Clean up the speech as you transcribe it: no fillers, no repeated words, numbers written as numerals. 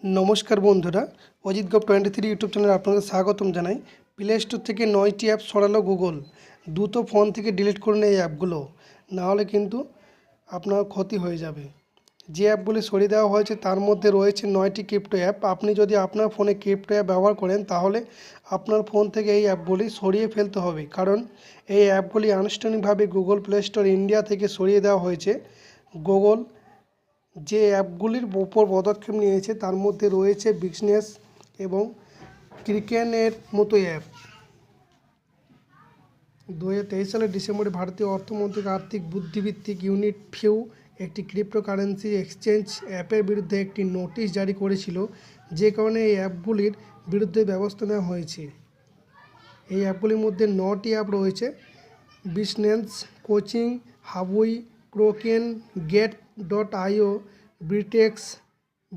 नमस्कार बंधुरा अजित गप 23 यूट्यूब चैनल आपनादेर स्वागतम जानाई। प्ले स्टोर थेके 9टी অ্যাপ सरालो गुगल द्रुत फोन थेके डिलीट करे निন এই অ্যাপগুলো, না হলে কিন্তু আপনার ক্ষতি হয়ে যাবে। যে অ্যাপগুলি সরিয়ে দেওয়া হয়েছে তার মধ্যে রয়েছে 9টি ক্রিপ্টো অ্যাপ। আপনি যদি আপনার ফোনে ক্রিপ্টো অ্যাপ ব্যবহার করেন তাহলে আপনার ফোন থেকে এই অ্যাপগুলি সরিয়ে ফেলতে হবে, কারণ এই অ্যাপগুলি আনুষ্ঠানিকভাবে গুগল প্লে স্টোর ইন্ডিয়া থেকে সরিয়ে দেওয়া হয়েছে। গুগল যে অ্যাপগুলির উপর পদক্ষেপ নিয়েছে তার মধ্যে রয়েছে বিজনেস এবং ক্রিকেনের মতো অ্যাপ। 2023 সালের ডিসেম্বরে ভারতীয় অর্থমন্ত্রক আর্থিক বুদ্ধিভিত্তিক ইউনিট ফিউ একটি ক্রিপ্টোকারেন্সি এক্সচেঞ্জ অ্যাপের বিরুদ্ধে একটি নোটিশ জারি করেছিল, যে কারণে এই অ্যাপগুলির বিরুদ্ধে ব্যবস্থা নেওয়া হয়েছে। এই অ্যাপগুলির মধ্যে 9টি অ্যাপ রয়েছে: বিজনেস, কোচিং, হাবুই, ক্রোকেন, গেট.io, ব্রিটেক্স,